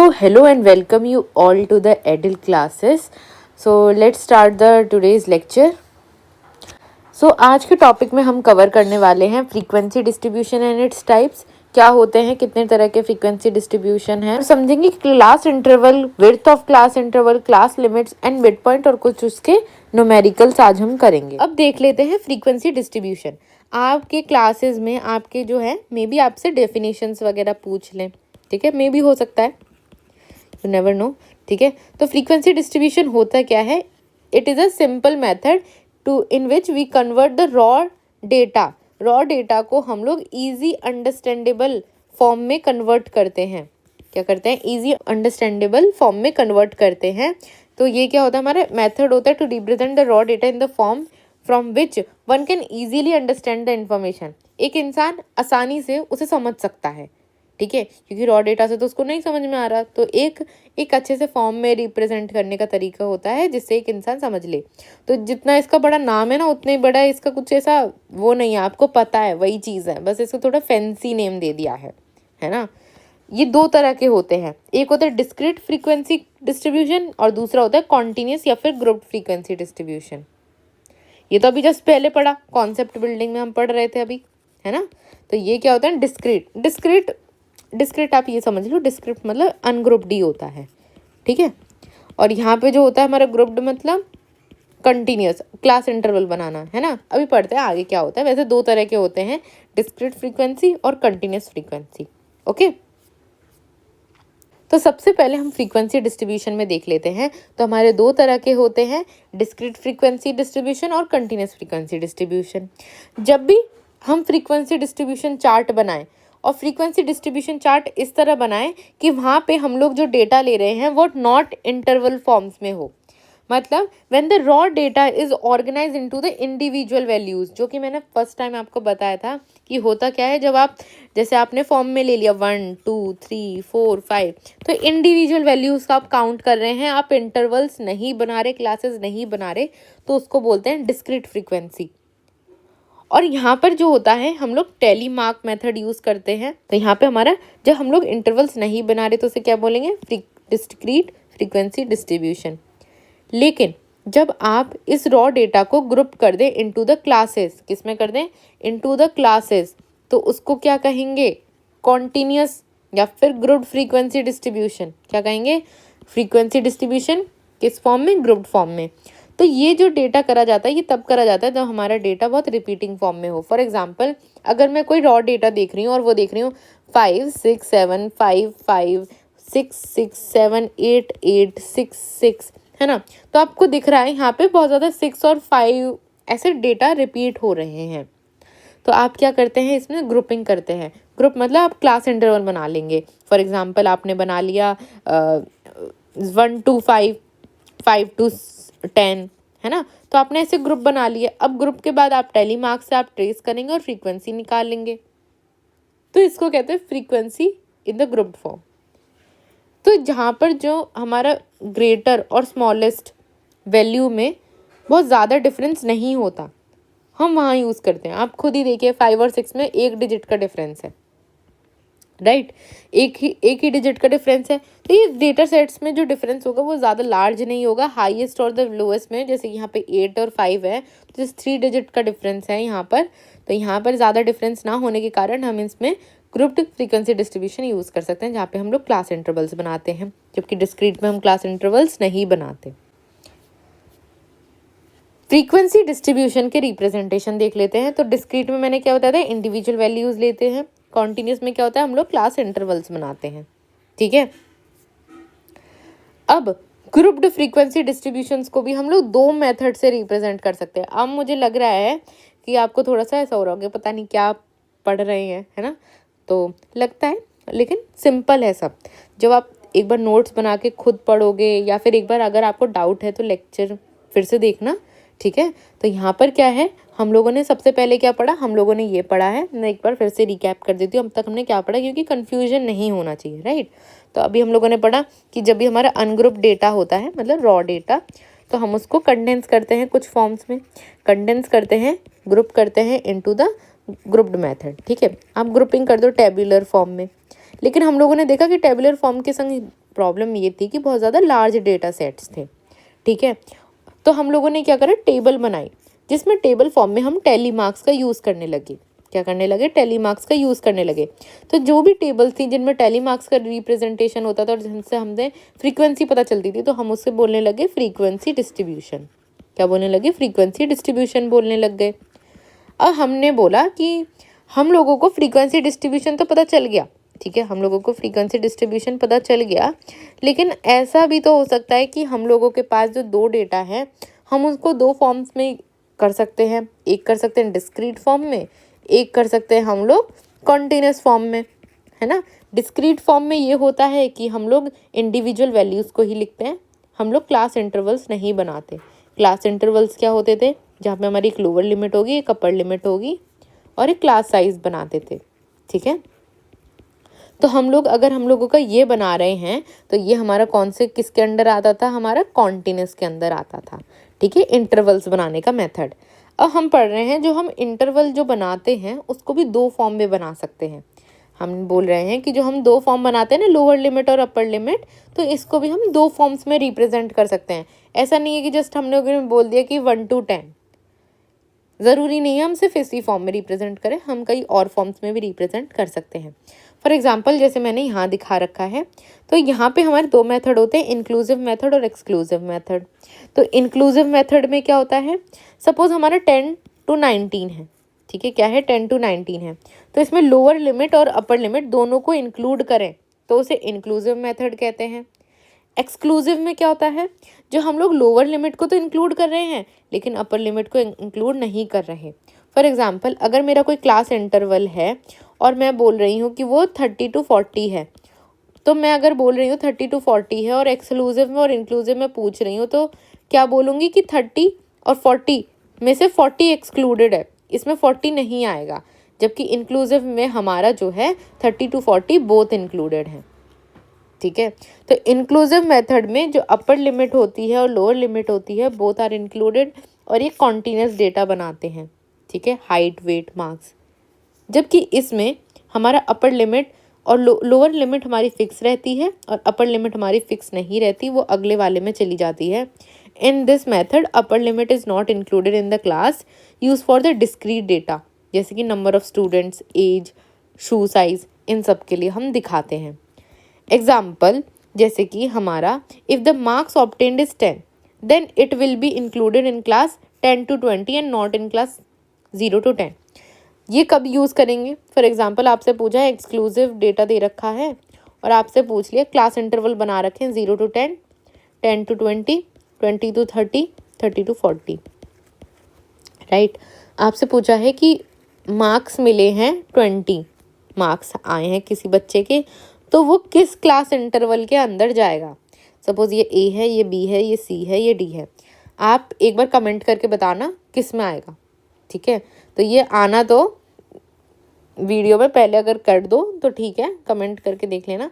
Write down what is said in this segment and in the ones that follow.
So hello and welcome you all to the EDIL classes. So let's start the today's lecture. So आज के topic में हम cover करने वाले हैं frequency distribution and its types. क्या होते हैं, कितने तरह के फ्रीक्वेंसी डिस्ट्रीब्यूशन हैं, समझेंगे class interval, width of class interval, class limits and mid point और कुछ उसके न्यूमेरिकल्स आज हम करेंगे। अब देख लेते हैं फ्रीक्वेंसी डिस्ट्रीब्यूशन। आपके क्लासेस में आपके जो है मे बी आपसे डेफिनेशंस वगैरह पूछ लें, ठीक है, मे बी हो सकता है, यू नेवर नो, ठीक है। तो फ्रीक्वेंसी डिस्ट्रीब्यूशन होता क्या है? It is a simple method to in which we convert the raw data को हम लोग ईजी अंडरस्टैंडेबल फॉर्म में कन्वर्ट करते हैं। क्या करते हैं? ईजी अंडरस्टैंडेबल फॉर्म में कन्वर्ट करते हैं। तो ये क्या होता है? हमारा मेथड होता है to represent the raw data in the form from which one can easily understand the information. एक इंसान आसानी से उसे समझ सकता है, ठीक है, क्योंकि रॉ डेटा से तो उसको नहीं समझ में आ रहा। तो एक अच्छे से फॉर्म में रिप्रेजेंट करने का तरीका होता है जिससे एक इंसान समझ ले। तो जितना इसका बड़ा नाम है ना, उतना ही बड़ा इसका कुछ ऐसा वो नहीं है, आपको पता है वही चीज़ है, बस इसको थोड़ा फैंसी नेम दे दिया है ना। ये दो तरह के होते हैं, एक होता है डिस्क्रीट फ्रीक्वेंसी डिस्ट्रीब्यूशन और दूसरा होता है कॉन्टिन्यूस या फिर ग्रुप फ्रीक्वेंसी डिस्ट्रीब्यूशन। ये तो अभी जस्ट पहले पढ़ा, कॉन्सेप्ट बिल्डिंग में हम पढ़ रहे थे अभी, है ना। तो ये क्या होता है? डिस्क्रीट आप ये समझ लो, डिस्क्रीट मतलब अनग्रुप्ड ही होता है, ठीक है। और यहाँ पे जो होता है हमारा ग्रुप्ड मतलब कंटिन्यूस, क्लास इंटरवल बनाना, है ना। अभी पढ़ते हैं आगे क्या होता है। वैसे दो तरह के होते हैं, डिस्क्रीट फ्रीक्वेंसी और कंटिन्यूस फ्रीक्वेंसी, ओके। तो सबसे पहले हम फ्रीक्वेंसी डिस्ट्रीब्यूशन में देख लेते हैं। तो हमारे दो तरह के होते हैं, डिस्क्रीट फ्रीक्वेंसी डिस्ट्रीब्यूशन और कंटिन्यूस फ्रीक्वेंसी डिस्ट्रीब्यूशन। जब भी हम फ्रीक्वेंसी डिस्ट्रीब्यूशन चार्ट बनाएं और फ्रीक्वेंसी डिस्ट्रीब्यूशन चार्ट इस तरह बनाएं कि वहाँ पे हम लोग जो डेटा ले रहे हैं वो नॉट इंटरवल फॉर्म्स में हो। मतलब when the raw data is organise into the individual values, जो कि मैंने फर्स्ट टाइम आपको बताया था कि होता क्या है। जब आप जैसे आपने फॉर्म में ले लिया 1 2 3 4 5, तो इंडिविजुअल वैल्यूज का आप काउंट कर रहे हैं, आप इंटरवल्स नहीं बना रहे, क्लासेस नहीं बना रहे, तो उसको बोलते हैं डिस्क्रीट फ्रीक्वेंसी। और यहाँ पर जो होता है हम लोग टेली मार्क मेथड यूज करते हैं। तो यहाँ पे हमारा जब हम लोग इंटरवल्स नहीं बना रहे तो उसे क्या बोलेंगे? Discrete frequency distribution. लेकिन जब आप इस रॉ डेटा को ग्रुप कर दें इनटू द क्लासेस, किस में कर दें? इनटू द क्लासेस, तो उसको क्या कहेंगे? कॉन्टिन्यूस या फिर ग्रुप फ्रीक्वेंसी डिस्ट्रीब्यूशन। क्या कहेंगे? फ्रीक्वेंसी डिस्ट्रीब्यूशन किस फॉर्म में? ग्रुप्ड फॉर्म में। तो ये जो डेटा करा जाता है ये तब करा जाता है जब हमारा डेटा बहुत रिपीटिंग फॉर्म में हो। फॉर एग्जांपल, अगर मैं कोई रॉ डेटा देख रही हूँ और वो देख रही हूँ 5 6 7 5 5 6 6 7 8 8 6 6, है ना। तो आपको दिख रहा है यहाँ पे बहुत ज़्यादा 6 और 5 ऐसे डेटा रिपीट हो रहे हैं। तो आप क्या करते हैं? इसमें ग्रुपिंग करते हैं। ग्रुप मतलब आप क्लास इंटरवल बना लेंगे। फॉर एग्जांपल आपने बना लिया 1 to 5, 5 to 10, है ना। तो आपने ऐसे ग्रुप बना लिए। अब ग्रुप के बाद आप टेली मार्क से आप ट्रेस करेंगे और फ्रीक्वेंसी निकाल लेंगे। तो इसको कहते हैं frequency in the group form. तो जहाँ पर जो हमारा ग्रेटर और स्मॉलेस्ट वैल्यू में बहुत ज़्यादा डिफरेंस नहीं होता, हम वहाँ यूज़ करते हैं। आप खुद ही देखिए 5 और 6 में 1 डिजिट का डिफरेंस है, राइट, एक ही डिजिट का डिफरेंस है। तो ये डेटा सेट्स में जो डिफरेंस होगा वो ज़्यादा लार्ज नहीं होगा। हाईएस्ट और द लोएस्ट में, जैसे यहाँ पे 8 और 5 है, तो जैसे 3 डिजिट का डिफरेंस है यहाँ पर। तो यहाँ पर ज़्यादा डिफरेंस ना होने के कारण हम इसमें ग्रुप्ड फ्रीक्वेंसी डिस्ट्रीब्यूशन यूज़ कर सकते हैं, जहाँ पे हम लोग क्लास इंटरवल्स बनाते हैं, जबकि डिस्क्रीट में हम क्लास इंटरवल्स नहीं बनाते। फ्रीक्वेंसी डिस्ट्रीब्यूशन के रिप्रेजेंटेशन देख लेते हैं। तो डिस्क्रीट में मैंने क्या बताया था? इंडिविजुअल वैल्यूज लेते हैं। कॉन्टिन्यूस में क्या होता है? हम लोग क्लास इंटरवल्स बनाते हैं, ठीक है। अब ग्रुप्ड फ्रीक्वेंसी डिस्ट्रीब्यूशंस को भी हम लोग दो मेथड से रिप्रेजेंट कर सकते हैं। अब मुझे लग रहा है कि आपको थोड़ा सा ऐसा हो रहा होगा, पता नहीं क्या पढ़ रहे हैं, है ना। तो लगता है, लेकिन सिंपल है सब। जब आप एक बार नोट्स बना के खुद पढ़ोगे या फिर एक बार अगर आपको डाउट है तो लेक्चर फिर से देखना, ठीक है। तो यहाँ पर क्या है, हम लोगों ने सबसे पहले क्या पढ़ा? हम लोगों ने ये पढ़ा है। मैं एक बार फिर से रिकैप कर देती हूँ अब तक हमने क्या पढ़ा, क्योंकि कन्फ्यूजन नहीं होना चाहिए, राइट। तो अभी हम लोगों ने पढ़ा कि जब भी हमारा अनग्रुप डेटा होता है, मतलब रॉ डेटा, तो हम उसको कंडेंस करते हैं कुछ फॉर्म्स में, कंडेंस करते हैं, ग्रुप करते हैं इनटू द ग्रुप्ड मेथड, ठीक है। आप ग्रुपिंग कर दो टेबुलर फॉर्म में। लेकिन हम लोगों ने देखा कि टेबुलर फॉर्म के संग प्रॉब्लम ये थी कि बहुत ज़्यादा लार्ज डेटा सेट्स थे, ठीक है। तो हम लोगों ने क्या करा, टेबल बनाई, जिसमें टेबल फॉर्म में हम टैली मार्क्स का यूज़ करने लगे। क्या करने लगे, टैली मार्क्स का यूज़ करने लगे। तो जो भी टेबल थी जिनमें टैली मार्क्स का रिप्रेजेंटेशन होता था और जिनसे हमें फ्रीक्वेंसी पता चलती थी, तो हम उससे बोलने लगे फ्रीक्वेंसी डिस्ट्रीब्यूशन। क्या बोलने लगे, फ्रीक्वेंसी डिस्ट्रीब्यूशन बोलने लग गए। अब हमने बोला कि हम लोगों को फ्रीक्वेंसी डिस्ट्रीब्यूशन तो पता चल गया, ठीक है, हम लोगों को फ्रीक्वेंसी डिस्ट्रीब्यूशन पता चल गया, लेकिन ऐसा भी तो हो सकता है कि हम लोगों के पास जो दो डेटा है हम उसको दो फॉर्म्स में कर सकते हैं। एक कर सकते हैं डिस्क्रीट फॉर्म में, एक कर सकते हैं हम लोग कॉन्टिन्यूस फॉर्म में, है ना। डिस्क्रीट फॉर्म में ये होता है कि हम लोग इंडिविजुअल वैल्यूज़ को ही लिखते हैं, हम लोग क्लास इंटरवल्स नहीं बनाते। क्लास इंटरवल्स क्या होते थे, जहाँ पे हमारी एक लोअर लिमिट होगी, एक अपर लिमिट होगी और एक क्लास साइज बनाते थे, ठीक है। तो हम लोग, अगर हम लोगों का ये बना रहे हैं तो ये हमारा कौन से किसके अंडर आता था, हमारा कॉन्टिन्यूस के अंदर आता था, ठीक है, इंटरवल्स बनाने का मेथड। अब हम पढ़ रहे हैं जो हम इंटरवल जो बनाते हैं उसको भी दो फॉर्म में बना सकते हैं। हम बोल रहे हैं कि जो हम दो फॉर्म बनाते हैं ना, लोअर लिमिट और अपर लिमिट, तो इसको भी हम दो फॉर्म्स में रिप्रेजेंट कर सकते हैं। ऐसा नहीं है कि जस्ट हम लोगों ने बोल दिया कि 1 to 10, ज़रूरी नहीं है हम सिर्फ इसी फॉर्म में रिप्रेजेंट करें, हम कई और फॉर्म्स में भी रिप्रेजेंट कर सकते हैं। फॉर एग्जाम्पल जैसे मैंने यहाँ दिखा रखा है, तो यहाँ पे हमारे दो मेथड होते हैं, इंक्लूसिव मेथड और एक्सक्लूसिव मेथड। तो इंक्लूसिव मेथड में क्या होता है, सपोज हमारा 10 to 19 है, ठीक है, क्या है, 10 to 19 है, तो इसमें लोअर लिमिट और अपर लिमिट दोनों को इंक्लूड करें तो उसे इंक्लूसिव मेथड कहते हैं। एक्सक्लूसिव में क्या होता है, जो हम लोग लोअर लिमिट को तो इंक्लूड कर रहे हैं लेकिन अपर लिमिट को इंक्लूड नहीं कर रहे। फॉर एग्जांपल अगर मेरा कोई क्लास इंटरवल है और मैं बोल रही हूँ कि वो 30 to 40 है, तो मैं अगर बोल रही हूँ 30 to 40 है और एक्सक्लूसिव में और इंक्लूसिव में पूछ रही हूँ, तो क्या बोलूँगी कि 30 और 40 में से 40 एक्सक्लूडेड है, इसमें 40 नहीं आएगा, जबकि इंक्लूसिव में हमारा जो है 30 to 40 बोथ इंक्लूडेड है, ठीक है। तो इंक्लूसिव मेथड में जो अपर लिमिट होती है और लोअर लिमिट होती है बोथ आर इंक्लूडेड और ये कॉन्टिन्यूस डेटा बनाते हैं, ठीक है, हाइट, वेट, मार्क्स। जबकि इसमें हमारा अपर लिमिट और लोअर लिमिट हमारी फिक्स रहती है और अपर लिमिट हमारी फिक्स नहीं रहती, वो अगले वाले में चली जाती है। In this method upper limit is not included in the class use for the discrete data, जैसे कि number of students, age, shoe size, इन सब के लिए हम दिखाते हैं। एग्जाम्पल जैसे कि हमारा if the marks obtained is 10 then it will be included in class 10 to 20 and not in class 0 to 10। ये कब यूज़ करेंगे, फॉर एग्जांपल आपसे पूछा है एक्सक्लूसिव डेटा दे रखा है और आपसे पूछ लिया क्लास इंटरवल बना रखे हैं 0 to 10, 10 to 20, 20 to 30, 30 to 40, right. आपसे पूछा है कि मार्क्स मिले हैं 20 मार्क्स आए हैं किसी बच्चे के, तो वो किस क्लास इंटरवल के अंदर जाएगा। सपोज ये ए है, ये बी है, ये सी है, ये डी है। आप एक बार कमेंट करके बताना किस में आएगा, ठीक है। तो ये आना तो वीडियो में पहले अगर कर दो तो ठीक है, कमेंट करके देख लेना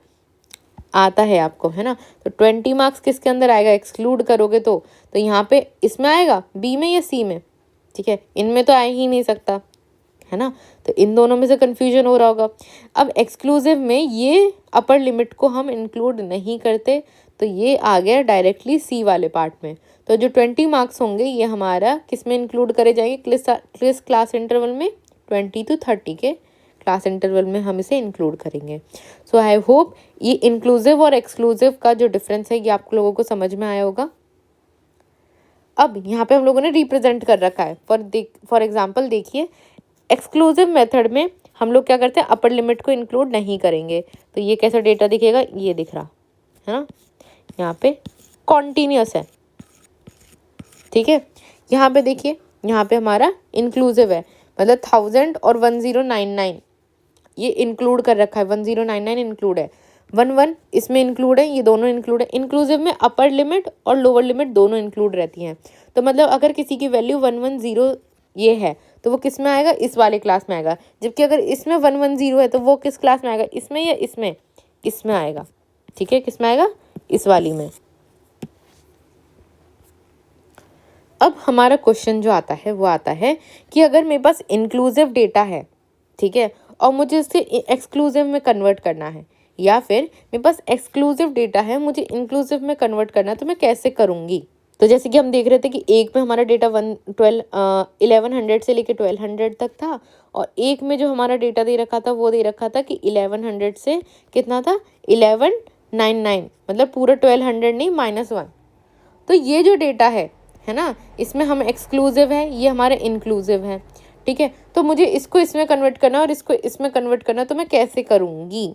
आता है आपको, है ना। तो 20 मार्क्स किसके अंदर आएगा, एक्सक्लूड करोगे तो यहाँ पे इसमें आएगा, बी में या सी में, ठीक है, इनमें तो आ ही नहीं सकता, है ना। तो इन दोनों में से कन्फ्यूजन हो रहा होगा। अब एक्सक्लूसिव में ये अपर लिमिट को हम इंक्लूड नहीं करते, तो ये आ गया डायरेक्टली सी वाले पार्ट में। तो जो 20 मार्क्स होंगे ये हमारा किस में इंक्लूड करे जाएंगे, किस क्लास इंटरवल में, 20 to 30 के क्लास इंटरवल में हम इसे इंक्लूड करेंगे। सो आई होप ये इंक्लूसिव और एक्सक्लूसिव का जो डिफरेंस है ये आप लोगों को समझ में आया होगा। अब यहाँ पे हम लोगों ने रिप्रेजेंट कर रखा है, फॉर एग्जाम्पल देखिए एक्सक्लूसिव मेथड में हम लोग क्या करते हैं, अपर लिमिट को इंक्लूड नहीं करेंगे, तो ये कैसा डेटा दिखेगा, ये दिख रहा है ना, यहाँ पे कॉन्टिन्यूस है, ठीक है। यहाँ पे देखिए, यहाँ पे हमारा इंक्लूसिव है, मतलब 1000 और 1099 ये इंक्लूड कर रखा है, 1099 इंक्लूड है, 11 इसमें इंक्लूड है, ये दोनों इंक्लूड है। इंक्लूसिव में अपर लिमिट और लोअर लिमिट दोनों इंक्लूड रहती हैं। तो मतलब अगर किसी की वैल्यू 110 ये है तो वो किस में आएगा, इस वाले क्लास में आएगा, जबकि अगर इसमें 110 है तो वो किस क्लास में आएगा, इसमें या इसमें, इसमें आएगा, ठीक है, किस में आएगा, इस वाली में। अब हमारा क्वेश्चन जो आता है वो आता है कि अगर मेरे पास इंक्लूसिव डेटा है, ठीक है, और मुझे इसे एक्सक्लूसिव में कन्वर्ट करना है, या फिर मेरे पास एक्सक्लूसिव डेटा है, मुझे इंक्लूसिव में कन्वर्ट करना है, तो मैं कैसे करूँगी। तो जैसे कि हम देख रहे थे कि एक में हमारा डेटा 1100 से लेके 1200 तक था, और एक में जो हमारा डेटा दे रखा था वो दे रखा था कि 1100 से कितना था 1199, मतलब पूरा 1200 नहीं, -1। तो ये जो डेटा है ना, इसमें हम एक्सक्लूसिव है, ये हमारे इंक्लूसिव है, ठीक है। तो मुझे इसको इसमें कन्वर्ट करना और इसको इसमें कन्वर्ट करना, तो मैं कैसे करूँगी,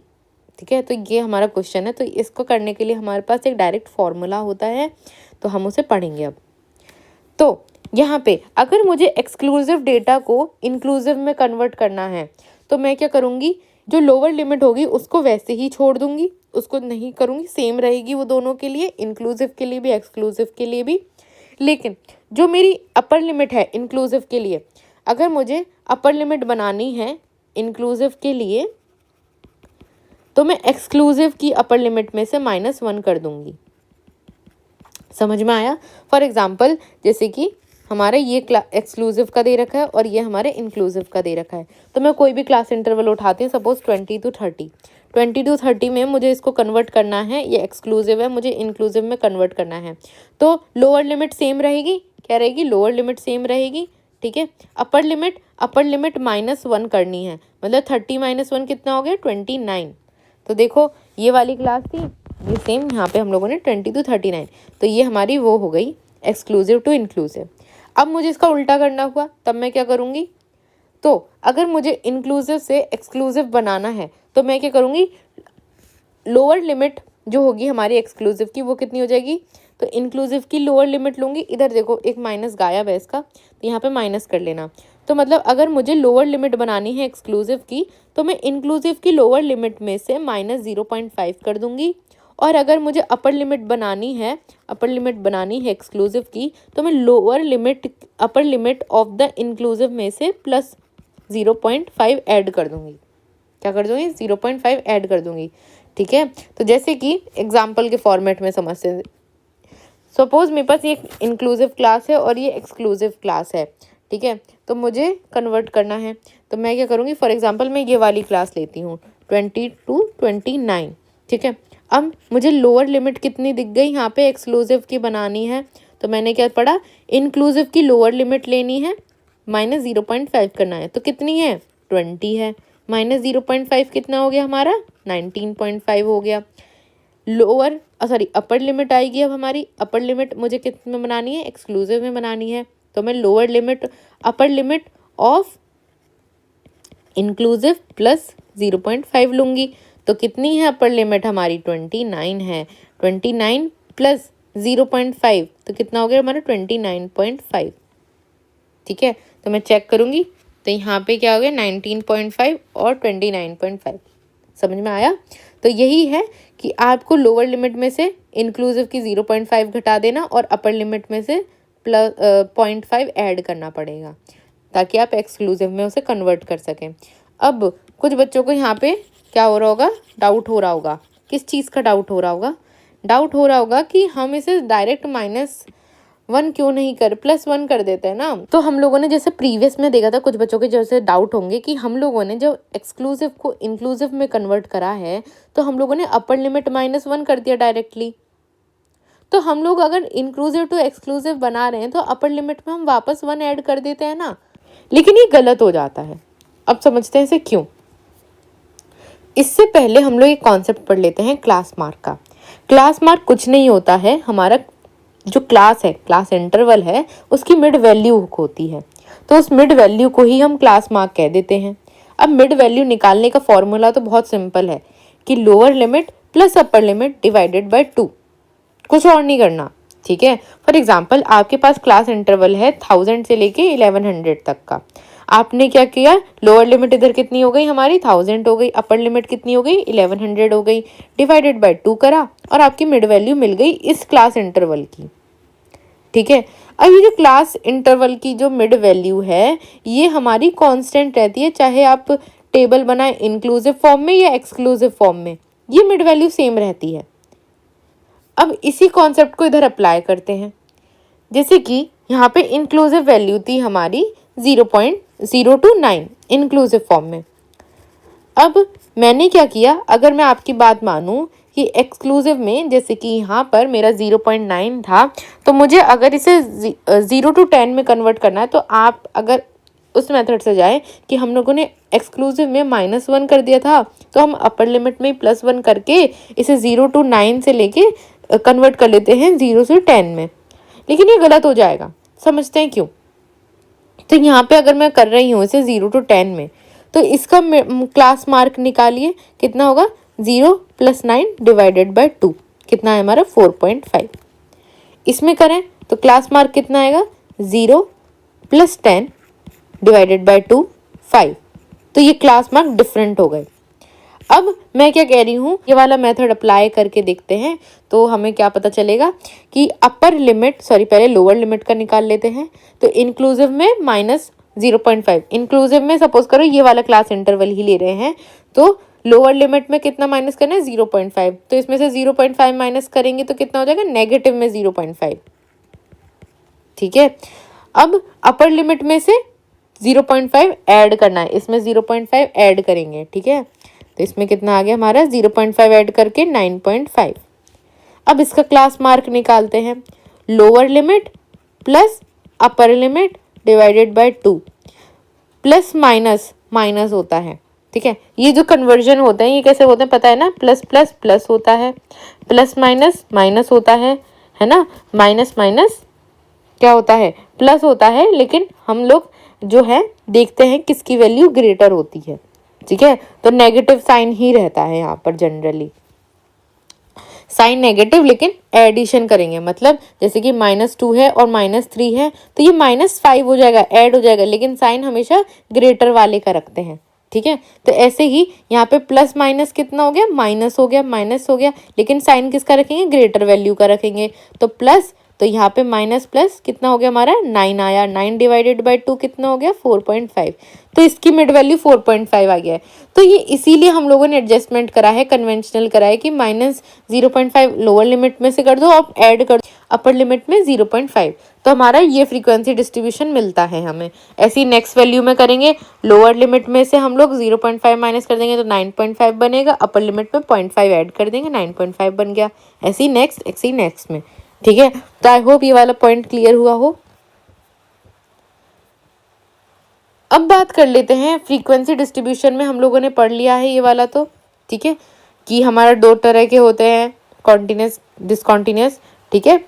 ठीक है। तो ये हमारा क्वेश्चन है। तो इसको करने के लिए हमारे पास एक डायरेक्ट फॉर्मूला होता है, तो हम उसे पढ़ेंगे अब। तो यहाँ पे अगर मुझे एक्सक्लूसिव डेटा को इंक्लूसिव में कन्वर्ट करना है, तो मैं क्या करूँगी, जो लोअर लिमिट होगी उसको वैसे ही छोड़ दूंगी, उसको नहीं करूँगी, सेम रहेगी वो दोनों के लिए, इंक्लूसिव के लिए भी एक्सक्लूसिव के लिए भी। लेकिन जो मेरी अपर लिमिट है इंक्लूसिव के लिए, अगर मुझे अपर लिमिट बनानी है इंक्लूसिव के लिए, तो मैं एक्सक्लूसिव की अपर लिमिट में से -1 कर दूंगी। समझ में आया। फॉर एग्जाम्पल जैसे कि हमारा ये एक्सक्लूसिव का दे रखा है और ये हमारे इंक्लूसिव का दे रखा है, तो मैं कोई भी क्लास इंटरवल उठाती हूँ, सपोज 20 to 30, 20 to 30 में मुझे इसको कन्वर्ट करना है, ये एक्सक्लूसिव है, मुझे इंक्लूसिव में कन्वर्ट करना है। तो लोअर लिमिट सेम रहेगी, क्या रहेगी, लोअर लिमिट सेम रहेगी, ठीक है। अपर लिमिट -1 करनी है, मतलब 30 - 1 कितना हो गया, 29। तो देखो ये वाली क्लास थी, ये सेम यहाँ पे हम लोगों ने 20 to 39, तो ये हमारी वो हो गई एक्सक्लूसिव टू इंक्लूसिव। अब मुझे इसका उल्टा करना हुआ, तब मैं क्या करूँगी, तो अगर मुझे इंक्लूसिव से एक्सक्लूसिव बनाना है, तो मैं क्या करूँगी, लोअर लिमिट जो होगी हमारी एक्सक्लूसिव की वो कितनी हो जाएगी, तो इंक्लूसिव की लोअर लिमिट लूँगी। इधर देखो एक माइनस गायब है इसका, तो यहाँ पे माइनस कर लेना। तो मतलब अगर मुझे लोअर लिमिट बनानी है एक्सक्लूसिव की, तो मैं इंक्लूसिव की लोअर लिमिट में से -0.5 कर दूँगी, और अगर मुझे अपर लिमिट बनानी है एक्सक्लूसिव की, तो मैं upper limit of the inclusive में से +0.5 ऐड कर दूँगी। क्या कर दूँगी, 0.5 ऐड कर दूँगी, ठीक है। तो जैसे कि एग्जाम्पल के फॉर्मेट में समझते हैं, सपोज मेरे पास ये इंक्लूसिव क्लास है और ये एक्सक्लूसिव क्लास है, ठीक है। तो मुझे कन्वर्ट करना है, तो मैं क्या करूँगी, फॉर एग्जांपल मैं ये वाली क्लास लेती हूँ 20 to 29, ठीक है। अब मुझे लोअर लिमिट कितनी दिख गई, यहाँ पे एक्सक्लूसिव की बनानी है, तो मैंने क्या पढ़ा, इंक्लूसिव की लोअर लिमिट लेनी है, -0.5 करना है, तो कितनी है, 20 है, -0.5 कितना हो गया हमारा, 19.5 हो गया। अपर लिमिट आएगी, अब हमारी अपर लिमिट मुझे किस में बनानी है, एक्सक्लूसिव में बनानी है, तो मैं अपर लिमिट ऑफ इंक्लूसिव +0.5 लूँगी। तो कितनी है अपर लिमिट हमारी, 29 है, 29 + 0.5, तो कितना हो गया हमारा 29.5, ठीक है। तो मैं चेक करूँगी, तो यहाँ पे क्या हो गया, 19.5 और 29.5। समझ में आया। तो यही है कि आपको लोअर लिमिट में से इंक्लूसिव की 0.5 घटा देना और अपर लिमिट में से 0.5 ऐड करना पड़ेगा, ताकि आप एक्सक्लूसिव में उसे कन्वर्ट कर सकें। अब कुछ बच्चों को यहाँ पे क्या हो रहा होगा, डाउट हो रहा होगा, किस चीज़ का डाउट हो रहा होगा, डाउट हो रहा होगा कि हम इसे डायरेक्ट -1 क्यों नहीं +1 कर देते हैं ना। तो हम लोगों ने जैसे प्रीवियस में देखा था, कुछ बच्चों के जैसे डाउट होंगे कि हम लोगों ने जब एक्सक्लूसिव को इंक्लूसिव में कन्वर्ट करा है, तो हम लोगों ने अपर लिमिट -1 कर दिया डायरेक्टली। तो हम लोग अगर इंक्लूसिव टू एक्सक्लूसिव बना रहे हैं, तो अपर लिमिट में हम वापस 1 ऐड कर देते हैं ना, लेकिन ये गलत हो जाता है। अब समझते हैं इसे क्यों। इससे पहले हम लोग एक कॉन्सेप्ट पढ़ लेते हैं क्लास मार्क का। क्लास मार्क कुछ नहीं होता है, हमारा जो क्लास है, क्लास इंटरवल है, उसकी मिड वैल्यू होती है, तो उस मिड वैल्यू को ही हम क्लास मार्क कह देते हैं। अब मिड वैल्यू निकालने का फॉर्मूला तो बहुत सिंपल है कि lower limit + upper limit divided by 2, कुछ और नहीं करना, ठीक है। फॉर एग्जाम्पल आपके पास क्लास इंटरवल है 1000 से लेके 1100 तक का। आपने क्या किया, लोअर लिमिट इधर कितनी हो गई हमारी, 1000 हो गई, अपर लिमिट कितनी हो गई, 1100 हो गई, डिवाइडेड बाय 2 करा, और आपकी मिड वैल्यू मिल गई इस क्लास इंटरवल की, ठीक है। अब ये जो क्लास इंटरवल की जो मिड वैल्यू है, ये हमारी कांस्टेंट रहती है, चाहे आप टेबल बनाए इंक्लूसिव फॉर्म में या एक्सक्लूसिव फॉर्म में, ये मिड वैल्यू सेम रहती है। अब इसी कॉन्सेप्ट को इधर अप्लाई करते हैं। जैसे कि यहाँ पे इंक्लूसिव वैल्यू थी हमारी 0.029 इंक्लूसिव फॉर्म में। अब मैंने क्या किया, अगर मैं आपकी बात मानूं कि एक्सक्लूसिव में जैसे कि यहाँ पर मेरा 0.9 था, तो मुझे अगर इसे 0 to 10 में कन्वर्ट करना है, तो आप अगर उस मेथड से जाए कि हम लोगों ने एक्सक्लूसिव में -1 कर दिया था, तो हम अपर लिमिट में +1 करके इसे 0 to 9 से लेके कन्वर्ट कर लेते हैं 0 से 10 में। लेकिन ये गलत हो जाएगा, समझते हैं क्यों? तो यहाँ पे अगर मैं कर रही हूँ इसे 0 to 10 में, तो इसका क्लास मार्क निकालिए, कितना होगा? 0 + 9 डिवाइडेड बाय 2, कितना है हमारा? 4.5। इसमें करें तो क्लास मार्क कितना आएगा? 0 + 10 डिवाइडेड बाय 2, 5। तो ये क्लास मार्क डिफरेंट हो गए। अब मैं क्या कह रही हूँ, ये वाला मेथड अप्लाई करके देखते हैं, तो हमें क्या पता चलेगा कि अपर लिमिट, सॉरी पहले लोअर लिमिट का निकाल लेते हैं। तो इंक्लूसिव में -0.5, इंक्लूसिव में सपोज करो ये वाला क्लास इंटरवल ही ले रहे हैं, तो लोअर लिमिट में कितना माइनस करना है? 0.5। तो इसमें से 0.5 माइनस करेंगे तो कितना हो जाएगा? नेगेटिव में 0.5। ठीक है, अब अपर लिमिट में से 0.5 ऐड करना है, इसमें 0.5 ऐड करेंगे। ठीक है, तो इसमें कितना आ गया हमारा? 0.5 ऐड करके 9.5। अब इसका क्लास मार्क निकालते हैं, lower limit plus upper limit divided by 2, plus minus minus होता है। ठीक है, ये जो कन्वर्जन होते हैं ये कैसे होते हैं पता है ना? प्लस प्लस प्लस होता है, प्लस माइनस माइनस होता है ना? माइनस माइनस क्या होता है? प्लस होता है। लेकिन हम लोग जो है देखते हैं किसकी वैल्यू ग्रेटर होती है। ठीक है, तो नेगेटिव साइन ही रहता है यहाँ पर जनरली, साइन नेगेटिव, लेकिन एडिशन करेंगे, मतलब जैसे कि -2 है और -3 है, तो ये -5 हो जाएगा, ऐड हो जाएगा, लेकिन साइन हमेशा ग्रेटर वाले का रखते हैं। ठीक है, तो ऐसे ही यहाँ पे प्लस माइनस कितना हो गया? माइनस हो गया, माइनस हो गया, लेकिन साइन किसका रखेंगे? ग्रेटर वैल्यू का रखेंगे। तो प्लस, तो यहाँ पे माइनस प्लस कितना हो गया हमारा? 9 आया, 9 डिवाइडेड बाय 2 कितना हो गया? 4.5। तो इसकी मिड वैल्यू 4.5 आ गया है। तो ये इसीलिए हम लोगों ने एडजस्टमेंट करा है, कन्वेंशनल करा है कि -0.5 लोअर लिमिट में से कर दो और ऐड कर दो अपर लिमिट में 0.5, तो हमारा ये फ्रीक्वेंसी डिस्ट्रीब्यूशन मिलता है हमें। ऐसी नेक्स्ट वैल्यू में करेंगे, लोअर लिमिट में से हम लोग 0.5 माइनस कर देंगे तो 9.5 बनेगा, अपर लिमिट में 0.5 ऐड कर देंगे, 9.5 बन गया। ऐसी नेक्स्ट में। ठीक है, तो आई होप ये वाला पॉइंट क्लियर हुआ हो। अब बात कर लेते हैं फ्रीक्वेंसी डिस्ट्रीब्यूशन में, हम लोगों ने पढ़ लिया है ये वाला तो, ठीक है, कि हमारा 2 तरह के होते हैं, कॉन्टिन्यूस, डिसकॉन्टिन्यूस। ठीक है,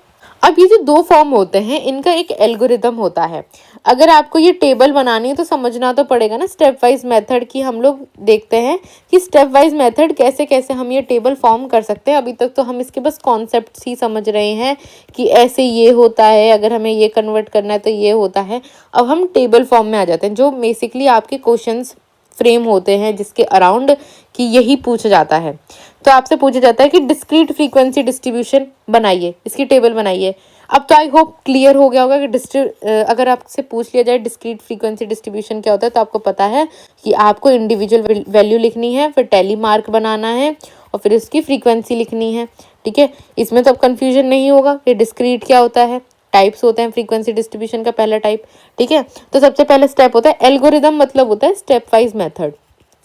अब ये जो 2 फॉर्म होते हैं इनका एक एल्गोरिदम होता है। अगर आपको ये टेबल बनानी है तो समझना तो पड़ेगा ना स्टेप वाइज मेथड की। हम लोग देखते हैं कि स्टेप वाइज मेथड कैसे कैसे हम ये टेबल फॉर्म कर सकते हैं। अभी तक तो हम इसके बस कॉन्सेप्ट्स ही समझ रहे हैं कि ऐसे ये होता है, अगर हमें ये कन्वर्ट करना है तो ये होता है। अब हम टेबल फॉर्म में आ जाते हैं, जो बेसिकली आपके क्वेश्चंस फ्रेम होते हैं जिसके अराउंड कि यही पूछा जाता है। तो आपसे पूछा जाता है कि डिस्क्रीट फ्रीक्वेंसी डिस्ट्रीब्यूशन बनाइए, इसकी टेबल बनाइए। अब तो आई होप क्लियर हो गया होगा कि अगर आपसे पूछ लिया जाए डिस्क्रीट फ्रीक्वेंसी डिस्ट्रीब्यूशन क्या होता है, तो आपको पता है कि आपको इंडिविजुअल वैल्यू लिखनी है, फिर टैली मार्क बनाना है और फिर उसकी फ्रीक्वेंसी लिखनी है। ठीक है, इसमें तो अब कन्फ्यूजन नहीं होगा कि डिस्क्रीट क्या होता है। टाइप्स होते हैं फ्रीक्वेंसी डिस्ट्रीब्यूशन का, पहला टाइप। ठीक है, तो सबसे पहला स्टेप होता है एल्गोरिदम, मतलब होता है step wise method,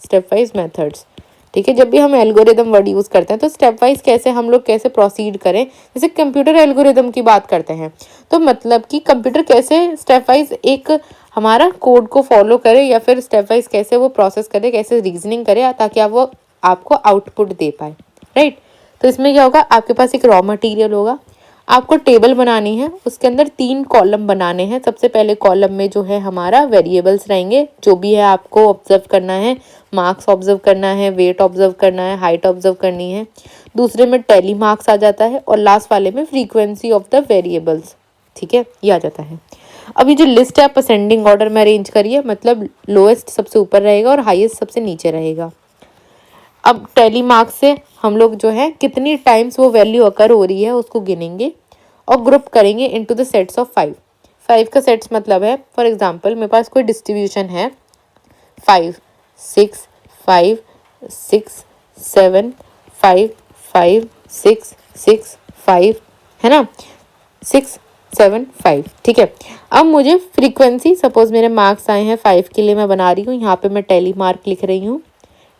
step wise methods. ठीक है, जब भी हम एल्गोरिदम वर्ड यूज़ करते हैं तो स्टेप वाइज कैसे हम लोग कैसे प्रोसीड करें। जैसे कंप्यूटर एल्गोरिदम की बात करते हैं तो मतलब कि कंप्यूटर कैसे स्टेप वाइज एक हमारा कोड को फॉलो करे, या फिर स्टेप वाइज कैसे वो प्रोसेस करे, कैसे रीजनिंग करे ताकि आप वो आपको आउटपुट दे पाए। राइट, तो इसमें क्या होगा, आपके पास एक रॉ मटेरियल होगा, आपको टेबल बनानी है, उसके अंदर 3 कॉलम बनाने हैं। सबसे पहले कॉलम में जो है हमारा वेरिएबल्स रहेंगे, जो भी है आपको ऑब्जर्व करना है, मार्क्स ऑब्जर्व करना है, वेट ऑब्जर्व करना है, हाइट ऑब्जर्व करनी है। दूसरे में टैली मार्क्स आ जाता है और लास्ट वाले में फ्रीक्वेंसी ऑफ द वेरिएबल्स। ठीक है, ये आ जाता है। अब ये जो लिस्ट है आप असेंडिंग ऑर्डर में अरेंज करिए, मतलब लोएस्ट सबसे ऊपर रहेगा और हाईएस्ट सबसे नीचे रहेगा। अब टैली मार्क्स से हम लोग जो है कितनी टाइम्स वो वैल्यू अकर हो रही है उसको गिनेंगे और ग्रुप करेंगे इनटू द सेट्स ऑफ 5। 5 का सेट्स मतलब है, फॉर एग्जांपल मेरे पास कोई डिस्ट्रीब्यूशन है 5 6 5 6 7 5 5 6 6 5, है ना, 6 7 5। ठीक है, अब मुझे फ्रीक्वेंसी, सपोज मेरे मार्क्स आए हैं 5 के लिए, मैं बना रही हूँ, यहाँ पे मैं टैली मार्क लिख रही हूँ,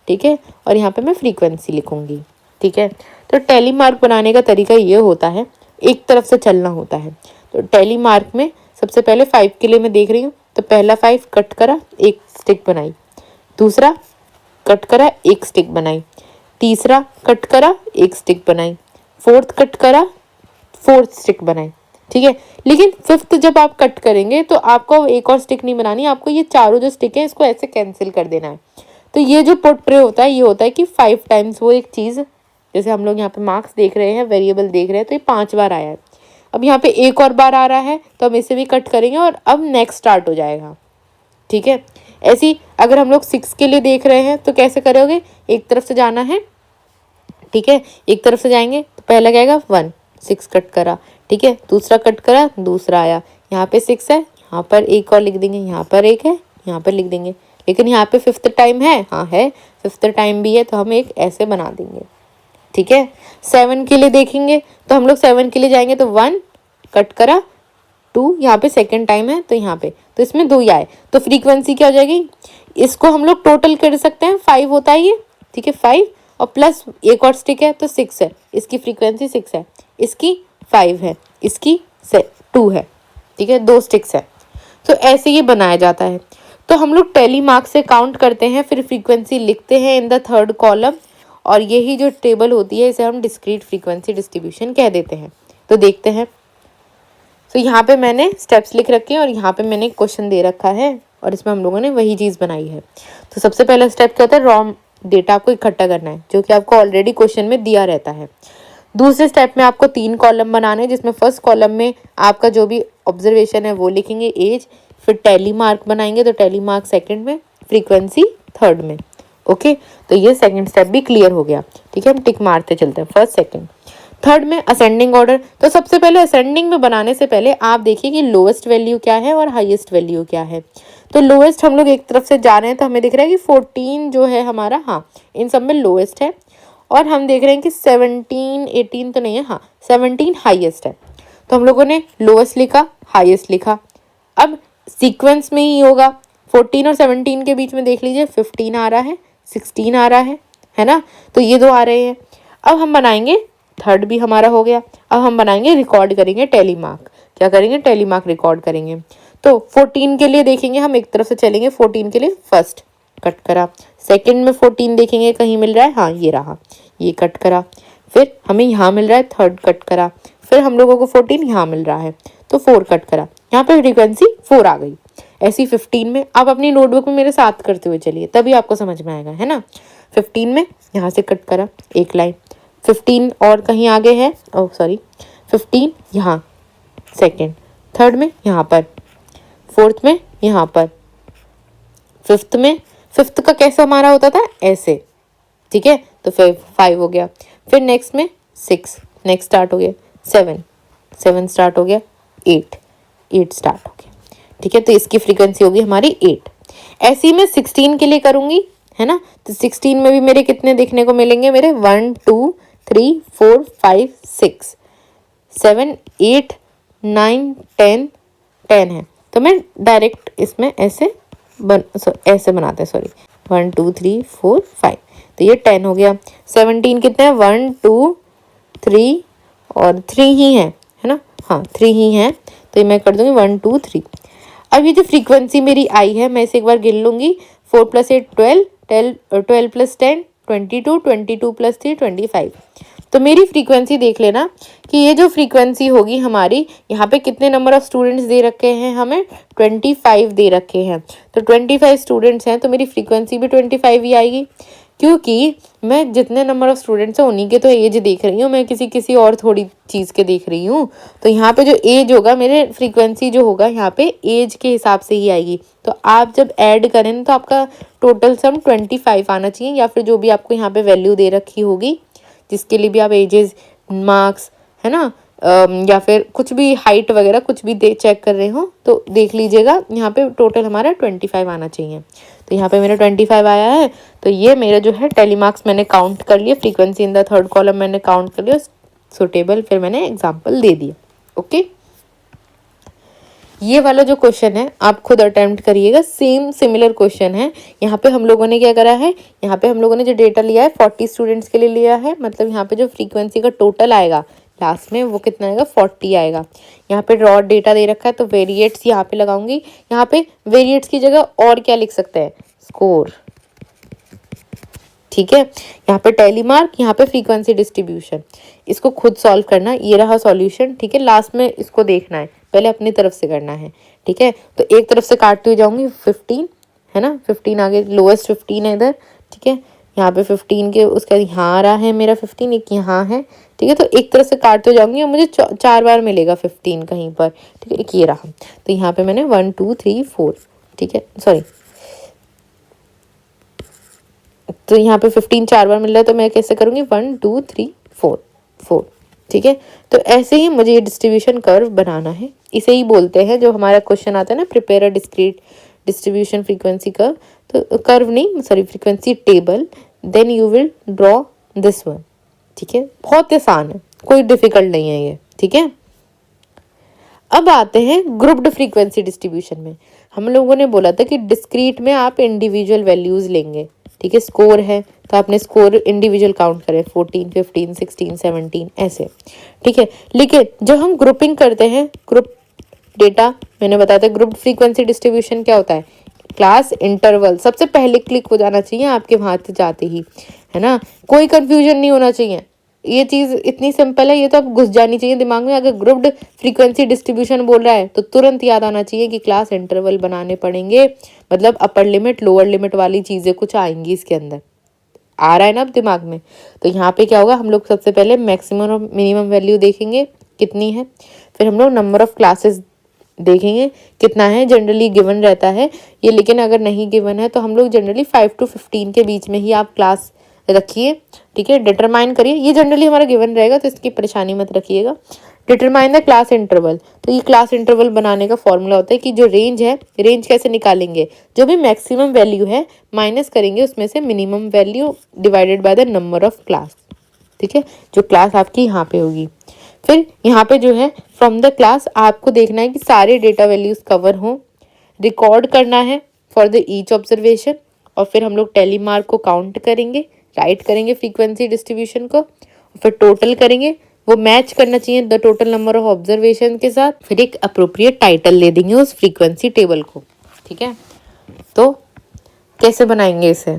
ठीक है, और यहाँ पे मैं फ्रीक्वेंसी लिखूंगी। ठीक है, तो टैली मार्क बनाने का तरीका ये होता है, एक तरफ से चलना होता है। तो टैली मार्क में सबसे पहले 5 के लिए मैं देख रही हूँ, तो पहला 5 कट करा, एक स्टिक बनाई, दूसरा कट करा, एक स्टिक बनाई, तीसरा कट करा, एक स्टिक बनाई, फोर्थ कट करा, फोर्थ स्टिक बनाई। ठीक है, लेकिन फिफ्थ जब आप कट करेंगे तो आपको एक और स्टिक नहीं बनानी, आपको ये चारों जो स्टिक है इसको ऐसे कैंसिल कर देना है। तो ये जो पोर्ट्रे होता है, ये होता है कि 5 टाइम्स वो एक चीज़, जैसे हम लोग यहाँ पे मार्क्स देख रहे हैं, वेरिएबल देख रहे हैं, तो ये 5 बार आया है। अब यहाँ पे एक और बार आ रहा है, तो हम इसे भी कट करेंगे और अब नेक्स्ट स्टार्ट हो जाएगा। ठीक है, ऐसी अगर हम लोग 6 के लिए देख रहे हैं तो कैसे करोगे, एक तरफ से जाना है। ठीक है, एक तरफ से जाएंगे तो पहला क्या आएगा 1, 6 कट करा। ठीक है, दूसरा कट करा, दूसरा आया, यहाँ पे 6 है, यहाँ पर एक और लिख देंगे, यहाँ पर एक है, यहाँ पर लिख देंगे, लेकिन यहाँ पे 5th टाइम है, हाँ है, 5th टाइम भी है, तो हम एक ऐसे बना देंगे। ठीक है, 7 के लिए देखेंगे तो हम लोग 7 के लिए जाएंगे तो 1 कट करा, 2 यहाँ पे सेकंड टाइम है, तो यहाँ पे तो इसमें 2 ही आए, तो फ्रीक्वेंसी क्या हो जाएगी, इसको हम लोग टोटल कर सकते हैं, 5 होता है ये। ठीक है, 5 और प्लस एक और स्टिक है तो 6 है, इसकी फ्रीक्वेंसी 6 है, इसकी 5 है, इसकी 2 है। ठीक है, 2 स्टिक्स है, तो ऐसे ये बनाया जाता है। तो हम लोग टैली मार्क से काउंट करते हैं, फिर फ्रीक्वेंसी लिखते हैं इन द थर्ड कॉलम, और यही जो टेबल होती है इसे हम डिस्क्रीट फ्रीक्वेंसी डिस्ट्रीब्यूशन कह देते हैं। तो देखते हैं, तो यहाँ पे मैंने स्टेप्स लिख रखे हैं और यहाँ पे मैंने क्वेश्चन दे रखा है, और इसमें हम लोगों ने वही चीज़ बनाई है। तो सबसे पहला स्टेप क्या होता है, रॉ डेटा आपको इकट्ठा करना है, जो कि आपको ऑलरेडी क्वेश्चन में दिया रहता है। दूसरे स्टेप में आपको 3 कॉलम बनाने हैं, जिसमें फर्स्ट कॉलम में आपका जो भी ऑब्जर्वेशन है वो लिखेंगे, एज, फिर टैली मार्क बनाएंगे, तो टैली मार्क सेकंड में, फ्रीक्वेंसी थर्ड में। ओके, तो ये सेकंड स्टेप भी क्लियर हो गया। ठीक है, हम टिक मारते चलते हैं, फर्स्ट सेकंड थर्ड में असेंडिंग ऑर्डर। तो सबसे पहले असेंडिंग में बनाने से पहले आप देखिए कि लोएस्ट वैल्यू क्या है और हाईएस्ट वैल्यू क्या है। तो लोएस्ट हम लोग एक तरफ से जा रहे हैं, तो हमें दिख रहा है कि 14 जो है हमारा, हाँ इन सब में लोएस्ट है, और हम देख रहे हैं कि 17, 18 तो नहीं है, हाँ 17 हाईएस्ट है। तो हम लोगों ने लोएस्ट लिखा, हाईएस्ट लिखा। अब सीक्वेंस में ही होगा, 14 और 17 के बीच में देख लीजिए 15 आ रहा है, 16 आ रहा है ना, तो ये 2 आ रहे हैं। अब हम बनाएंगे, थर्ड भी हमारा हो गया, अब हम बनाएंगे, रिकॉर्ड करेंगे टैली मार्क। क्या करेंगे, टैली मार्क रिकॉर्ड करेंगे। तो 14 के लिए देखेंगे, हम एक तरफ से चलेंगे, 14 के लिए फर्स्ट कट करा, सेकंड में 14 देखेंगे कहीं मिल रहा है, हाँ ये रहा, ये कट करा, फिर हमें यहाँ मिल रहा है, थर्ड कट करा, फिर हम लोगों को 14 यहाँ मिल रहा है, तो 4 कट करा, यहाँ पे फ्रीक्वेंसी 4 आ गई। ऐसी 15 में आप अपनी नोटबुक में मेरे साथ करते हुए चलिए, तभी आपको समझ में आएगा, है ना। 15 में यहाँ से कट करा एक लाइन, 15 और कहीं आगे है, ओह सॉरी, 15 यहाँ सेकंड, थर्ड में यहाँ पर, फोर्थ में यहाँ पर, फिफ्थ में, फिफ्थ का कैसे हमारा होता था ऐसे। ठीक है, तो फिर 5 हो गया, फिर नेक्स्ट में 6, नेक्स्ट स्टार्ट हो गया 7, 7 स्टार्ट हो गया 8, 8 स्टार्ट हो गया। ठीक है, तो इसकी फ्रीक्वेंसी होगी हमारी 8। ऐसी मैं 16 के लिए करूँगी, है ना, तो 16 में भी मेरे कितने देखने को मिलेंगे, मेरे 1 2 3 4 5 6 7 8 9 10 10 है, तो मैं डायरेक्ट इसमें ऐसे ऐसे बनाते हैं, सॉरी 1 2 3 4 5, तो ये 10 हो गया। 17 कितने हैं, 1 2 3 और 3 ही है ना, हाँ 3 ही है, तो ये मैं कर दूंगी 1 2 3। अब ये जो फ्रीक्वेंसी मेरी आई है, मैं इसे एक बार गिन लूंगी, 4 + 8 12, 12 + 10 22, 22 + 3 25। तो मेरी फ्रीक्वेंसी देख लेना कि ये जो फ्रीक्वेंसी होगी हमारी, यहाँ पे कितने नंबर ऑफ स्टूडेंट्स दे रखे हैं, हमें 25 दे रखे हैं, तो 25 स्टूडेंट्स हैं, तो मेरी फ्रीक्वेंसी भी 25 ही आएगी, क्योंकि मैं जितने नंबर ऑफ स्टूडेंट्स हैं उन्हीं के तो एज देख रही हूँ, मैं किसी और थोड़ी चीज़ के देख रही हूँ। तो यहाँ पे जो एज होगा, मेरे फ्रीक्वेंसी जो होगा यहाँ पे एज के हिसाब से ही आएगी। तो आप जब ऐड करें तो आपका टोटल सम 25 आना चाहिए, या फिर जो भी आपको यहाँ पे वैल्यू दे रखी होगी, जिसके लिए भी आप एजेस, मार्क्स, है ना, या फिर कुछ भी हाइट वगैरह कुछ भी चेक कर रहे हो तो देख लीजिएगा, यहाँ पे टोटल हमारा 25 आना चाहिए। तो यहाँ पे मेरा 25 आया है, तो ये मेरा जो है टैली मार्क्स मैंने काउंट कर लिया, frequency in the third column मैंने काउंट कर लिया, सुटेबल फिर मैंने एग्जाम्पल दे दिया। ओके, ये वाला जो क्वेश्चन है आप खुद अटेम्प्ट करिएगा, सेम सिमिलर क्वेश्चन है। यहाँ पे हम लोगों ने क्या करा है, यहाँ पे हम लोगों ने जो डेटा लिया है 40 स्टूडेंट्स के लिए लिया है, मतलब यहाँ पे जो फ्रीक्वेंसी का टोटल आएगा लास्ट में वो कितना आएगा, 40 आएगा। यहाँ पे रॉ डेटा दे रखा है तो वेरिएट्स यहाँ पे लगाऊंगी। यहाँ पे वेरिएट्स की जगह और क्या लिख सकते हैं, स्कोर, ठीक है। यहाँ पे टैली मार्क, यहाँ पे फ्रीक्वेंसी डिस्ट्रीब्यूशन। इसको खुद सॉल्व करना, ये रहा सॉल्यूशन, ठीक है। लास्ट में इसको देखना है, पहले अपनी तरफ से करना है, ठीक है। तो एक तरफ से काटती हुई जाऊंगी, 15 है ना, 15 आगे लोएस्ट 15 है इधर, ठीक है। यहाँ पे 15 के उसका यहाँ आ रहा है मेरा 15, एक यहाँ है, ठीक है। तो एक तरफ से काटते हुए जाऊंगी और मुझे 4 बार मिलेगा 15 कहीं पर, ठीक है। एक ये रहा, तो यहाँ पे मैंने 1 2 3 4, ठीक है, सॉरी, तो यहाँ पे 15 4 बार मिल रहा है, तो मैं कैसे करूँगी 1 2 3 4 4, ठीक है। तो ऐसे ही मुझे ये डिस्ट्रीब्यूशन कर्व बनाना है, इसे ही बोलते हैं, जो हमारा क्वेश्चन आता है ना, prepare a discrete distribution frequency curve, तो कर्व नहीं sorry frequency table, then you will draw this one, ठीक है। बहुत आसान है, कोई डिफिकल्ट नहीं है ये, ठीक है। अब आते हैं ग्रुप्ड फ्रीक्वेंसी डिस्ट्रीब्यूशन में। हम लोगों ने बोला था कि डिस्क्रीट में आप इंडिविजुअल वैल्यूज लेंगे, ठीक है। स्कोर है तो आपने स्कोर इंडिविजुअल काउंट करे, 14 15 16 17 ऐसे, ठीक है। लेकिन जब हम ग्रुपिंग करते हैं, ग्रुप डेटा मैंने बताया था, ग्रुप फ्रीक्वेंसी डिस्ट्रीब्यूशन क्या होता है, क्लास इंटरवल सबसे पहले क्लिक हो जाना चाहिए आपके वहां से जाते ही, है ना। कोई कंफ्यूजन नहीं होना चाहिए, ये चीज इतनी सिंपल है, ये तो अब घुस जानी चाहिए दिमाग में। अगर ग्रुप्ड फ्रीक्वेंसी डिस्ट्रीब्यूशन बोल रहा है तो तुरंत याद आना चाहिए कि क्लास इंटरवल बनाने पड़ेंगे, मतलब अपर लिमिट लोअर लिमिट वाली चीजें कुछ आएंगी इसके अंदर, आ रहा है ना अब दिमाग में। तो यहाँ पे क्या होगा, हम लोग सबसे पहले मैक्सिमम और मिनिमम वैल्यू देखेंगे कितनी है, फिर हम लोग नंबर ऑफ क्लासेस देखेंगे कितना है, जनरली गिवन रहता है ये, लेकिन अगर नहीं गिवन है तो हम लोग जनरली 5 to 15 के बीच में ही आप क्लास रखिए, ठीक है। डिटरमाइन करिए, ये जनरली हमारा गिवन रहेगा तो इसकी परेशानी मत रखिएगा। डिटरमाइन द क्लास इंटरवल, तो ये क्लास इंटरवल बनाने का फॉर्मूला होता है कि जो रेंज है, रेंज कैसे निकालेंगे, जो भी मैक्सिमम वैल्यू है माइनस करेंगे उसमें से minimum value divided by the number of class, ठीक है, जो क्लास आपकी यहाँ पे होगी। फिर यहाँ पे जो है फ्रॉम द क्लास आपको देखना है कि सारे डेटा वैल्यूज कवर हों, रिकॉर्ड करना है फॉर द ईच ऑब्जर्वेशन, और फिर हम लोग टैली मार्क को काउंट करेंगे, राइट करेंगे फ्रीक्वेंसी डिस्ट्रीब्यूशन को, फिर टोटल करेंगे, वो मैच करना चाहिए the total number of observation के साथ, फिर एक अप्रोप्रिएट टाइटल ले देंगे उस फ्रीक्वेंसी टेबल को, ठीक है। तो कैसे बनाएंगे इसे,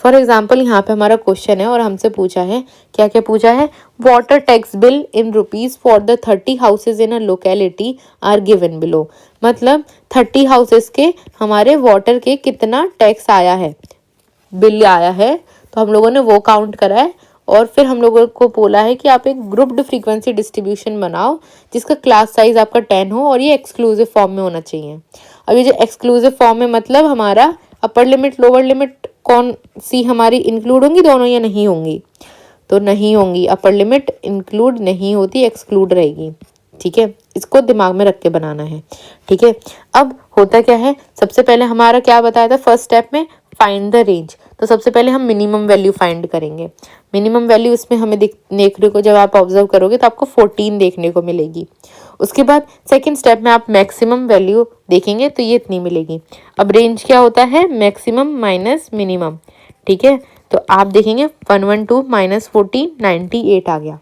फॉर एग्जाम्पल यहाँ पे हमारा क्वेश्चन है और हमसे पूछा है, क्या क्या पूछा है, water tax bill in rupees for the 30 houses in a locality are given below, मतलब 30 हाउसेज के हमारे वाटर के कितना टैक्स आया है, बिल आया है, तो हम लोगों ने वो काउंट करा है। और फिर हम लोगों को बोला है कि आप एक ग्रुप्ड फ्रीक्वेंसी डिस्ट्रीब्यूशन बनाओ जिसका क्लास साइज आपका 10 हो और ये एक्सक्लूसिव फॉर्म में होना चाहिए। अब ये जो एक्सक्लूसिव फॉर्म में मतलब हमारा अपर लिमिट लोअर लिमिट कौन सी हमारी इंक्लूड होंगी, दोनों या नहीं होंगी, तो नहीं होंगी, अपर लिमिट इंक्लूड नहीं होती, एक्सक्लूड रहेगी, ठीक है। इसको दिमाग में रख के बनाना है, ठीक है। अब होता क्या है, सबसे पहले हमारा क्या बताया था फर्स्ट स्टेप में, फाइंड द रेंज, तो सबसे पहले हम मिनिमम वैल्यू फाइंड करेंगे। मिनिमम वैल्यू इसमें हमें देखने को, जब आप ऑब्जर्व करोगे तो आपको 14 देखने को मिलेगी। उसके बाद सेकंड स्टेप में आप मैक्सिमम वैल्यू देखेंगे तो ये इतनी मिलेगी। अब रेंज क्या होता है, मैक्सिमम माइनस मिनिमम, ठीक है। तो आप देखेंगे 112 माइनस 14 98 आ गया,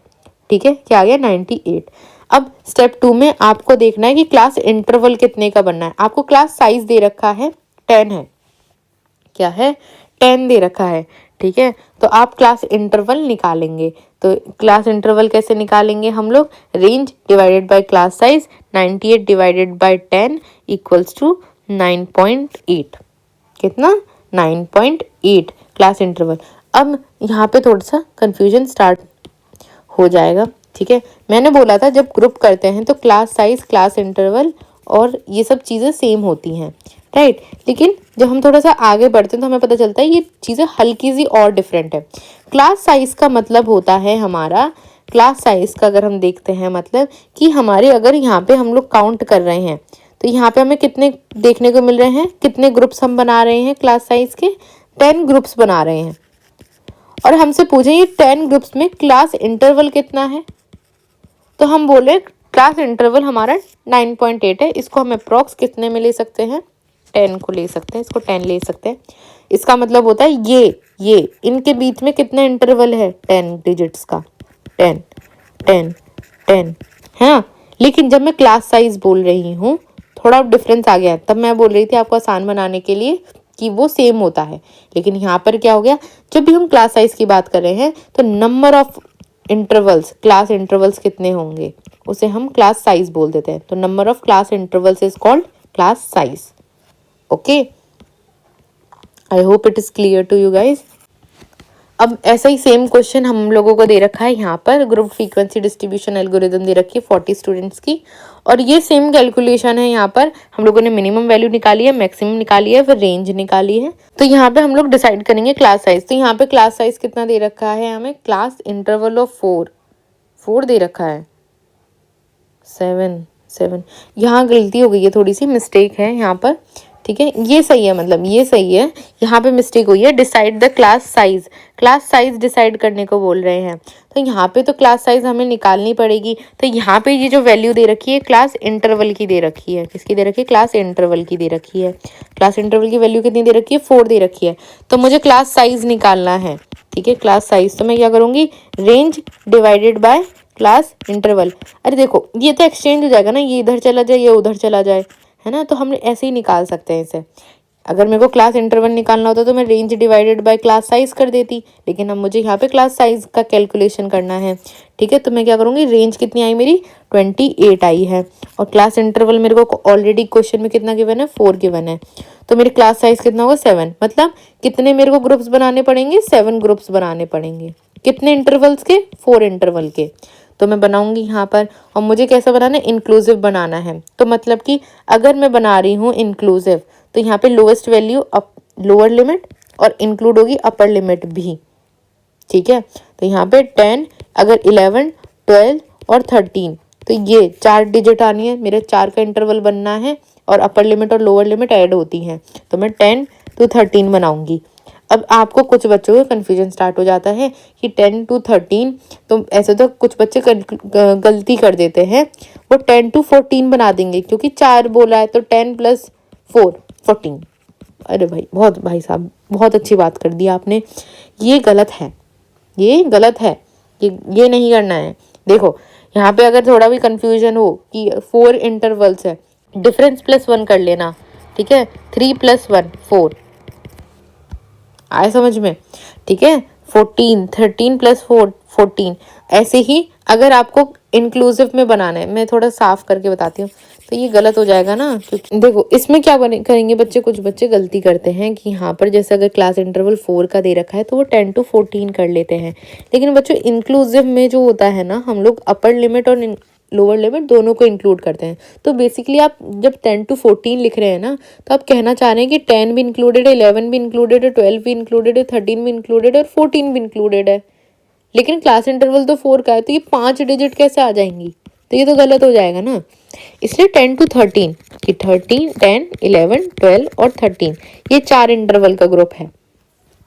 ठीक है, क्या आ गया 98। अब स्टेप 2 में आपको देखना है कि क्लास इंटरवल कितने का बनना है। आपको क्लास साइज दे रखा है 10 है, क्या है 10 दे रखा है, ठीक है। तो आप क्लास इंटरवल निकालेंगे, तो क्लास इंटरवल कैसे निकालेंगे हम लोग, range divided by class size, 98 divided by 10 equals to 9.8, कितना 9.8 क्लास इंटरवल। अब यहाँ पे थोड़ा सा कंफ्यूजन स्टार्ट हो जाएगा, ठीक है। मैंने बोला था जब ग्रुप करते हैं तो क्लास साइज क्लास इंटरवल और ये सब चीज़ें सेम होती हैं, राइट। लेकिन जब हम थोड़ा सा आगे बढ़ते हैं तो हमें पता चलता है ये चीज़ें हल्की सी और डिफरेंट है। क्लास साइज का मतलब होता है हमारा, क्लास साइज का अगर हम देखते हैं मतलब कि हमारे अगर यहाँ पे हम लोग काउंट कर रहे हैं तो यहाँ पे हमें कितने देखने को मिल रहे हैं, कितने ग्रुप्स हम बना रहे हैं क्लास साइज के, 10 ग्रुप्स बना रहे हैं। और हमसे पूछे ये 10 ग्रुप्स में क्लास इंटरवल कितना है, तो हम बोले क्लास इंटरवल हमारा 9.8 है। इसको हम अप्रॉक्स कितने में ले सकते हैं, 10 को ले सकते हैं, इसको 10 ले सकते हैं। इसका मतलब होता है ये इनके बीच में कितना इंटरवल है, 10 डिजिट्स का, 10 10 10 है ना। लेकिन जब मैं क्लास साइज बोल रही हूँ थोड़ा डिफरेंस आ गया। तब मैं बोल रही थी आपको आसान बनाने के लिए कि वो सेम होता है, लेकिन यहाँ पर क्या हो गया, जब भी हम क्लास साइज की बात कर रहे हैं तो number of intervals, class intervals कितने होंगे उसे हम क्लास साइज बोल देते हैं। तो number of class intervals is called class size. Okay, I hope it is clear to you guys. अब ऐसा ही सेम क्वेश्चन हम लोगों को दे रखा है यहाँ पर, ग्रुप फ्रीक्वेंसी डिस्ट्रीब्यूशन एल्गोरिदम दे रखी है 40 स्टूडेंट्स की, और ये सेम कैलकुलेशन है। यहाँ पर हम लोगों ने मिनिमम वैल्यू निकाली है, मैक्सिमम निकाली है, फिर रेंज निकाली है। तो यहाँ पे हम लोग डिसाइड करेंगे क्लास साइज। तो यहाँ पे क्लास साइज कितना दे रखा है हमें, क्लास इंटरवल ऑफ 4 दे रखा है, 7 यहाँ गलती हो गई है, थोड़ी सी मिस्टेक है यहाँ पर, ठीक है। ये सही है, मतलब ये सही है, यहाँ पे मिस्टेक हुई है। Decide the class size, class size decide करने को बोल रहे हैं। तो यहाँ पे तो क्लास साइज हमें निकालनी पड़ेगी। तो यहाँ पे ये जो वैल्यू दे रखी है क्लास इंटरवल की दे रखी है, किसकी दे रखी है, क्लास इंटरवल की दे रखी है। क्लास इंटरवल की वैल्यू कितनी दे रखी है, 4 दे रखी है। तो मुझे क्लास साइज निकालना है, ठीक है। क्लास साइज तो मैं क्या करूँगी, range divided by class interval. अरे देखो ये तो एक्सचेंज हो जाएगा ना, ये इधर चला जाए ये उधर चला जाए, है ना। तो हम ऐसे ही निकाल सकते हैं इसे। अगर मेरे को क्लास इंटरवल निकालना होता तो मैं range divided by class size कर देती, लेकिन अब मुझे यहाँ पे क्लास साइज का कैलकुलेशन करना है, ठीक है। तो मैं क्या करूँगी, रेंज कितनी आई मेरी, 28 आई है, और क्लास इंटरवल मेरे को ऑलरेडी क्वेश्चन में कितना गिवन है, 4 गिवन है। तो मेरी क्लास साइज कितना होगा, 7। मतलब कितने मेरे को ग्रुप्स बनाने पड़ेंगे, 7 ग्रुप्स बनाने पड़ेंगे। कितने इंटरवल्स के, 4 इंटरवल के। तो मैं बनाऊंगी यहाँ पर, और मुझे कैसा बनाना है, इंक्लूसिव बनाना है। तो मतलब कि अगर मैं बना रही हूँ इंक्लूसिव तो यहाँ पे lowest value up lower limit और इंक्लूड होगी अपर लिमिट भी, ठीक है। तो यहाँ पे 10, अगर 11, 12 और 13, तो ये 4 डिजिट आनी है, मेरे 4 का इंटरवल बनना है, और अपर लिमिट और लोअर लिमिट ऐड होती हैं। तो मैं 10 to 13 बनाऊंगी। अब आपको कुछ बच्चों को कन्फ्यूजन स्टार्ट हो जाता है कि 10 to 13, तो ऐसे तो कुछ बच्चे गलती कर देते हैं, वो 10 to 14 बना देंगे, क्योंकि 4 बोला है तो 10 + 4 14। अरे भाई बहुत, भाई साहब बहुत अच्छी बात कर दी आपने, ये गलत है, ये गलत है, ये नहीं करना है। देखो यहाँ पे अगर थोड़ा भी कन्फ्यूजन हो कि 4 इंटरवल्स है, डिफरेंस +1 कर लेना, ठीक है। 3 + 1 4 आए समझ में, ठीक है। 14, 13 + 4 14। ऐसे ही अगर आपको इंक्लूसिव में बनाना है, मैं थोड़ा साफ करके बताती हूँ, तो ये गलत हो जाएगा ना, क्योंकि देखो इसमें क्या करेंगे बच्चे, कुछ बच्चे गलती करते हैं कि यहाँ पर जैसे अगर क्लास इंटरवल 4 का दे रखा है तो वो 10 to 14 कर लेते हैं। लेकिन बच्चों इंक्लूसिव में जो होता है ना, हम लोग अपर लिमिट और लोअर लिमिट दोनों को इंक्लूड करते हैं। तो बेसिकली आप जब 10 to 14 लिख रहे हैं ना, तो आप कहना चाह रहे हैं कि 10 भी इंक्लूडेड है, 11 भी इंक्लूडेड है, 12 भी इंक्लूडेड है, 13 भी इंक्लूडेड है और 14 भी इंक्लूडेड है। लेकिन क्लास इंटरवल तो 4 का है, तो ये 5 डिजिट कैसे आ जाएंगी, तो ये तो गलत हो जाएगा ना। इसलिए 10 to 13 कि 13, 10, 11, 12 और 13 ये 4 इंटरवल का ग्रुप है,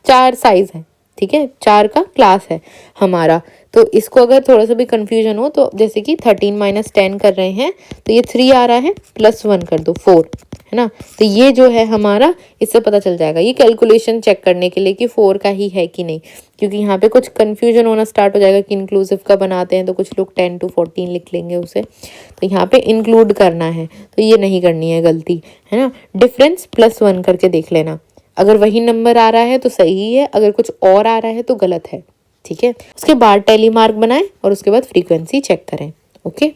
4 साइज है, ठीक है, 4 का क्लास है हमारा। तो इसको अगर थोड़ा सा भी कंफ्यूजन हो तो जैसे कि 13 - 10 कर रहे हैं तो ये 3 आ रहा है, +1 कर दो 4, है ना। तो ये जो है हमारा, इससे पता चल जाएगा। ये कैलकुलेशन चेक करने के लिए कि 4 का ही है कि नहीं, क्योंकि यहाँ पे कुछ कंफ्यूजन होना स्टार्ट हो जाएगा कि इंक्लूसिव का बनाते हैं तो कुछ लोग 10 to 14 लिख लेंगे उसे। तो यहाँ पे इंक्लूड करना है, तो ये नहीं करनी है गलती, है ना। डिफरेंस +1 करके देख लेना, अगर वही नंबर आ रहा है तो सही है, अगर कुछ और आ रहा है तो गलत है, ठीक है। उसके बाद टैली मार्क बनाएं और उसके बाद फ्रीक्वेंसी चेक करें। ओके।